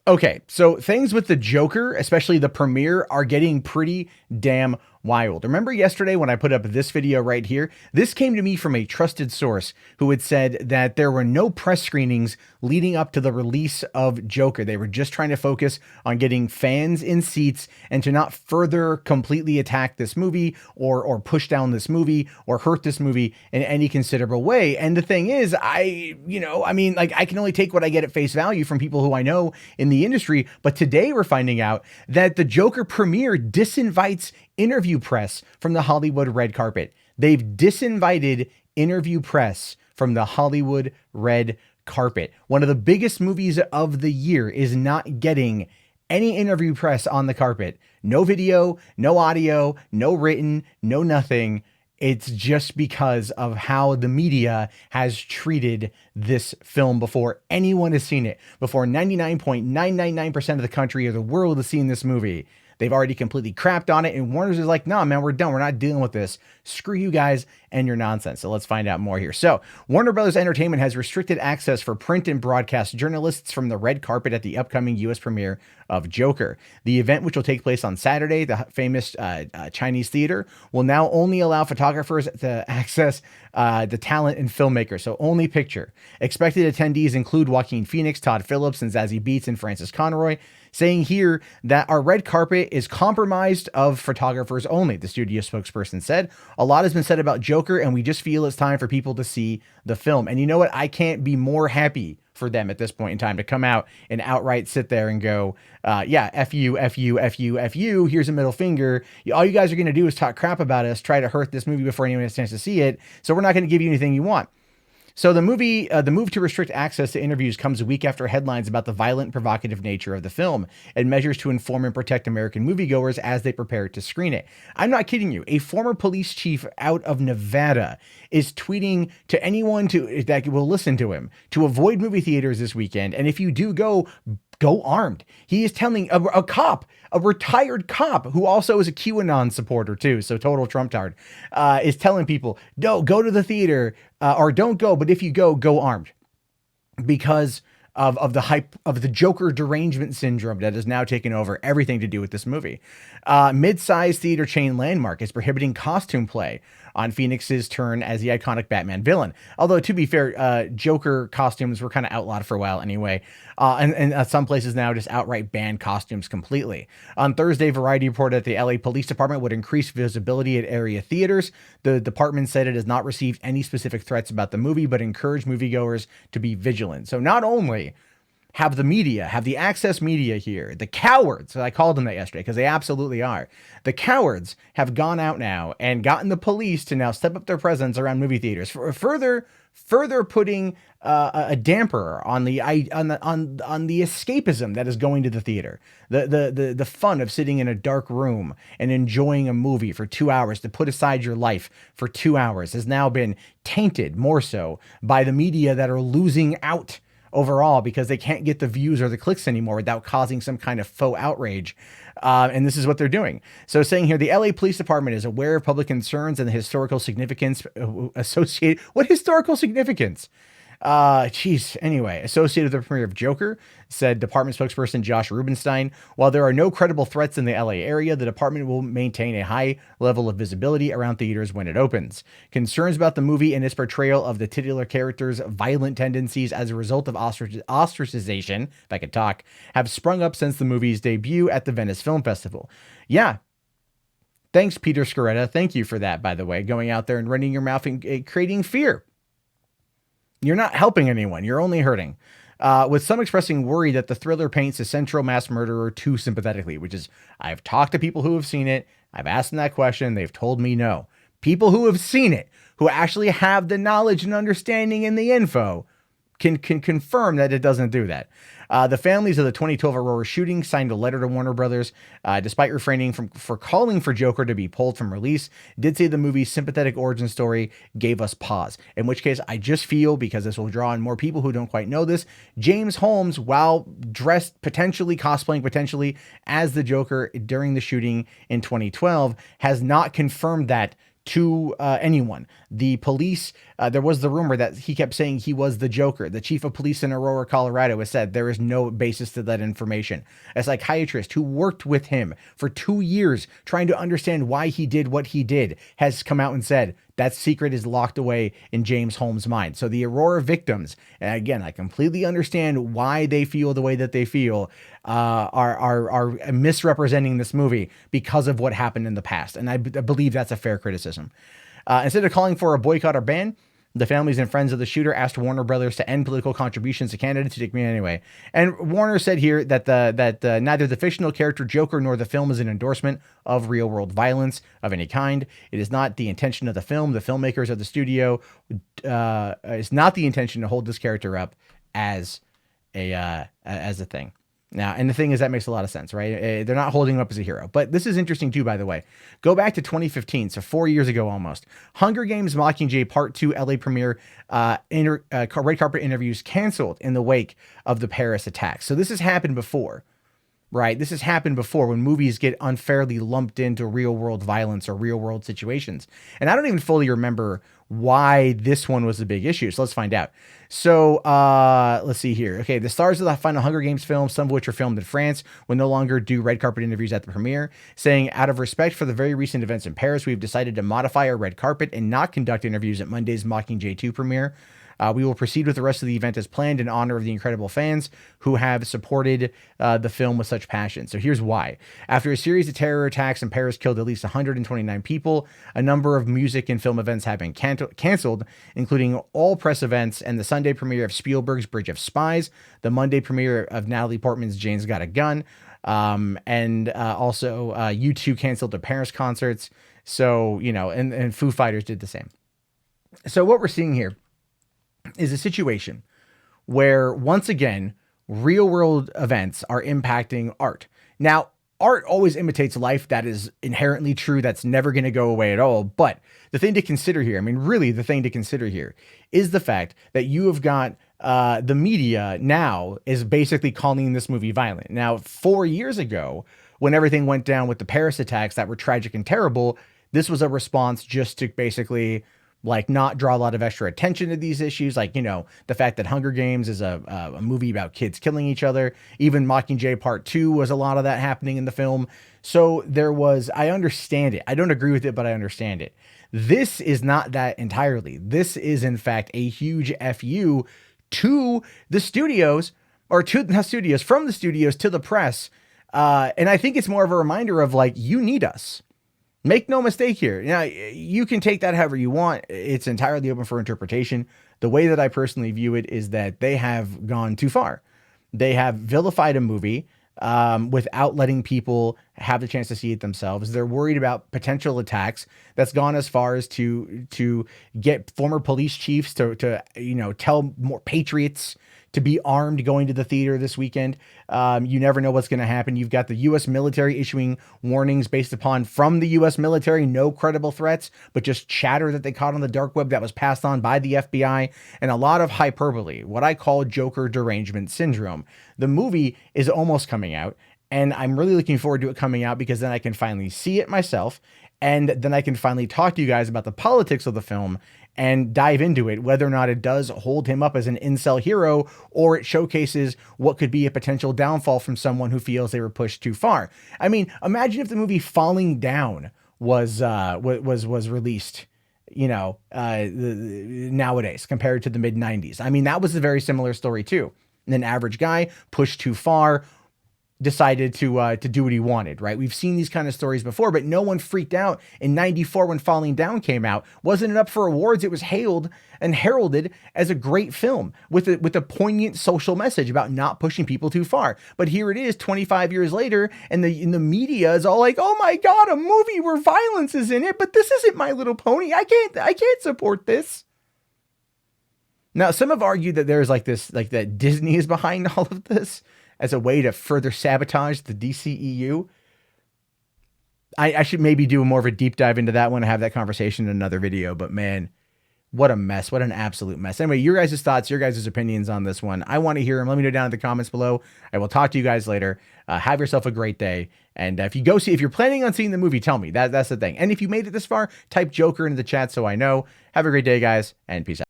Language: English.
Okay, so things with the Joker, especially the premiere, are getting pretty damn wild. Remember yesterday when I put up this video right here? This came to me from a trusted source who had said that there were no press screenings leading up to the release of Joker. They were just trying to focus on getting fans in seats and to not further completely attack this movie or push down this movie or hurt this movie in any considerable way. And the thing is, I can only take what I get at face value from people who I know in the industry. But today we're finding out that the Joker premiere disinvites interview press from the Hollywood red carpet. They've disinvited interview press from the Hollywood red carpet. One of the biggest movies of the year is not getting any interview press on the carpet. No video, no audio, no written, no nothing. It's just because of how the media has treated this film before anyone has seen it, before 99.999% of the country or the world has seen this movie. They've already completely crapped on it, and Warner's is like, nah, man, we're done. We're not dealing with this. Screw you guys and your nonsense. So let's find out more here. So Warner Brothers Entertainment has restricted access for print and broadcast journalists from the red carpet at the upcoming U.S. premiere of Joker. The event, which will take place on Saturday, the famous Chinese theater, will now only allow photographers to access the talent and filmmakers. So only picture. Expected attendees include Joaquin Phoenix, Todd Phillips, and Zazie Beetz and Francis Conroy, saying here that our red carpet is compromised of photographers only, the studio spokesperson said. A lot has been said about Joker, and we just feel it's time for people to see the film. And you know what? I can't be more happy for them at this point in time to come out and outright sit there and go, yeah, F you, F you, F you, F you. Here's a middle finger. All you guys are going to do is talk crap about us, try to hurt this movie before anyone has a chance to see it. So we're not going to give you anything you want. So the move to restrict access to interviews comes a week after headlines about the violent, provocative nature of the film and measures to inform and protect American moviegoers as they prepare to screen it. I'm not kidding you. A former police chief out of Nevada is tweeting to anyone that will listen to him to avoid movie theaters this weekend. And if you do go armed. He is telling a cop, a retired cop who also is a QAnon supporter too, so total Trump-tard, is telling people, no, go to the theater or don't go, but if you go armed, because of the hype of the Joker derangement syndrome that has now taken over everything to do with this movie. Mid-sized theater chain Landmark is prohibiting costume play on Phoenix's turn as the iconic Batman villain. Although, to be fair, Joker costumes were kind of outlawed for a while anyway. And some places now just outright ban costumes completely. On Thursday, Variety reported that the LA Police Department would increase visibility at area theaters. The department said it has not received any specific threats about the movie, but encouraged moviegoers to be vigilant. So not only have the access media here, the cowards, I called them that yesterday because they absolutely are. The cowards have gone out now and gotten the police to now step up their presence around movie theaters, for further putting a damper on the escapism that is going to the theater, the fun of sitting in a dark room and enjoying a movie for 2 hours, to put aside your life for 2 hours, has now been tainted more so by the media that are losing out overall because they can't get the views or the clicks anymore without causing some kind of faux outrage. And this is what they're doing. So saying here, the LA Police Department is aware of public concerns and the historical significance associated. What historical significance? Anyway, associated with the premiere of Joker, said department spokesperson Josh Rubenstein. While there are no credible threats in the LA area, the department will maintain a high level of visibility around theaters when it opens. Concerns about the movie and its portrayal of the titular character's violent tendencies as a result of ostracization, if I could talk, have sprung up since the movie's debut at the Venice Film Festival. Yeah. Thanks, Peter Sciretta. Thank you for that, by the way, going out there and running your mouth and creating fear. You're not helping anyone. You're only hurting. With some expressing worry that the thriller paints a central mass murderer too sympathetically, which is, I've talked to people who have seen it. I've asked them that question. They've told me no. People who have seen it, who actually have the knowledge and understanding and the info, can confirm that it doesn't do that. The families of the 2012 Aurora shooting signed a letter to Warner Brothers, despite refraining for calling for Joker to be pulled from release, did say the movie's sympathetic origin story gave us pause. In which case, I just feel, because this will draw in more people who don't quite know this, James Holmes, while dressed cosplaying potentially as the Joker during the shooting in 2012, has not confirmed that to anyone. The police, there was the rumor that he kept saying he was the Joker. The chief of police in Aurora, Colorado has said there is no basis to that information. A psychiatrist who worked with him for 2 years trying to understand why he did what he did has come out and said that secret is locked away in James Holmes' mind. So the Aurora victims, and again, I completely understand why they feel the way that they feel, are misrepresenting this movie because of what happened in the past. And I believe that's a fair criticism. Instead of calling for a boycott or ban, the families and friends of the shooter asked Warner Brothers to end political contributions to Canada to take me anyway. And Warner said here that neither the fictional character Joker nor the film is an endorsement of real-world violence of any kind. It is not the intention of the film. The filmmakers of the studio it's not the intention to hold this character up as a thing. Now, and the thing is, that makes a lot of sense, right? They're not holding him up as a hero. But this is interesting too, by the way. Go back to 2015, so 4 years ago almost. Hunger Games Mockingjay Part 2 LA premiere red carpet interviews canceled in the wake of the Paris attacks. So this has happened before, right? This has happened before when movies get unfairly lumped into real world violence or real world situations. And I don't even fully remember why this one was a big issue. So let's find out. So let's see here. Okay, the stars of the final Hunger Games film, some of which were filmed in France, will no longer do red carpet interviews at the premiere, saying, out of respect for the very recent events in Paris, we've decided to modify our red carpet and not conduct interviews at Monday's Mockingjay 2 premiere. We will proceed with the rest of the event as planned in honor of the incredible fans who have supported the film with such passion. So here's why. After a series of terror attacks in Paris killed at least 129 people, a number of music and film events have been canceled, including all press events and the Sunday premiere of Spielberg's Bridge of Spies, the Monday premiere of Natalie Portman's Jane's Got a Gun, and also U2 canceled the Paris concerts. So, you know, and Foo Fighters did the same. So what we're seeing here is a situation where, once again, real world events are impacting art. Now, art always imitates life. That is inherently true. That's never going to go away at all. But the thing to consider here, I mean, really the thing to consider here is the fact that you have got the media now is basically calling this movie violent. Now, 4 years ago, when everything went down with the Paris attacks that were tragic and terrible, this was a response just to basically like not draw a lot of extra attention to these issues. Like, you know, the fact that Hunger Games is a movie about kids killing each other. Even Mockingjay Part 2 was a lot of that happening in the film. So there was, I understand it. I don't agree with it, but I understand it. This is not that entirely. This is in fact a huge FU to the studios, or to the studios, from the studios to the press. And I think it's more of a reminder of like, you need us. Make no mistake here. Now, you can take that however you want. It's entirely open for interpretation. The way that I personally view it is that they have gone too far. They have vilified a movie without letting people have the chance to see it themselves. They're worried about potential attacks. That's gone as far as to get former police chiefs to you know, tell more patriots to be armed going to the theater this weekend. You never know what's going to happen. You've got the U.S. military issuing warnings based upon, from the U.S. military, no credible threats, but just chatter that they caught on the dark web that was passed on by the FBI, and a lot of hyperbole, what I call Joker derangement syndrome. The movie is almost coming out, and I'm really looking forward to it coming out, because then I can finally see it myself, and then I can finally talk to you guys about the politics of the film and dive into it, whether or not it does hold him up as an incel hero, or it showcases what could be a potential downfall from someone who feels they were pushed too far. I mean, imagine if the movie Falling Down was released, you know, nowadays compared to the mid 90s. I mean, that was a very similar story too. An average guy pushed too far, decided to do what he wanted, right? We've seen these kind of stories before, but no one freaked out in 94 when Falling Down came out. Wasn't it up for awards? It was hailed and heralded as a great film with a poignant social message about not pushing people too far. But here it is 25 years later, and the media is all like, oh my God, a movie where violence is in it, but this isn't My Little Pony. I can't support this. Now, some have argued that there's like this, like that Disney is behind all of this as a way to further sabotage the DCEU. I should maybe do more of a deep dive into that one and have that conversation in another video. But man, What a mess. What an absolute mess. Anyway, your guys' thoughts, your guys' opinions on this one. I want to hear them. Let me know down in the comments below. I will talk to you guys later. Have yourself a great day. And if you're planning on seeing the movie, tell me. That's the thing. And if you made it this far, type Joker into the chat so I know. Have a great day, guys, and peace out.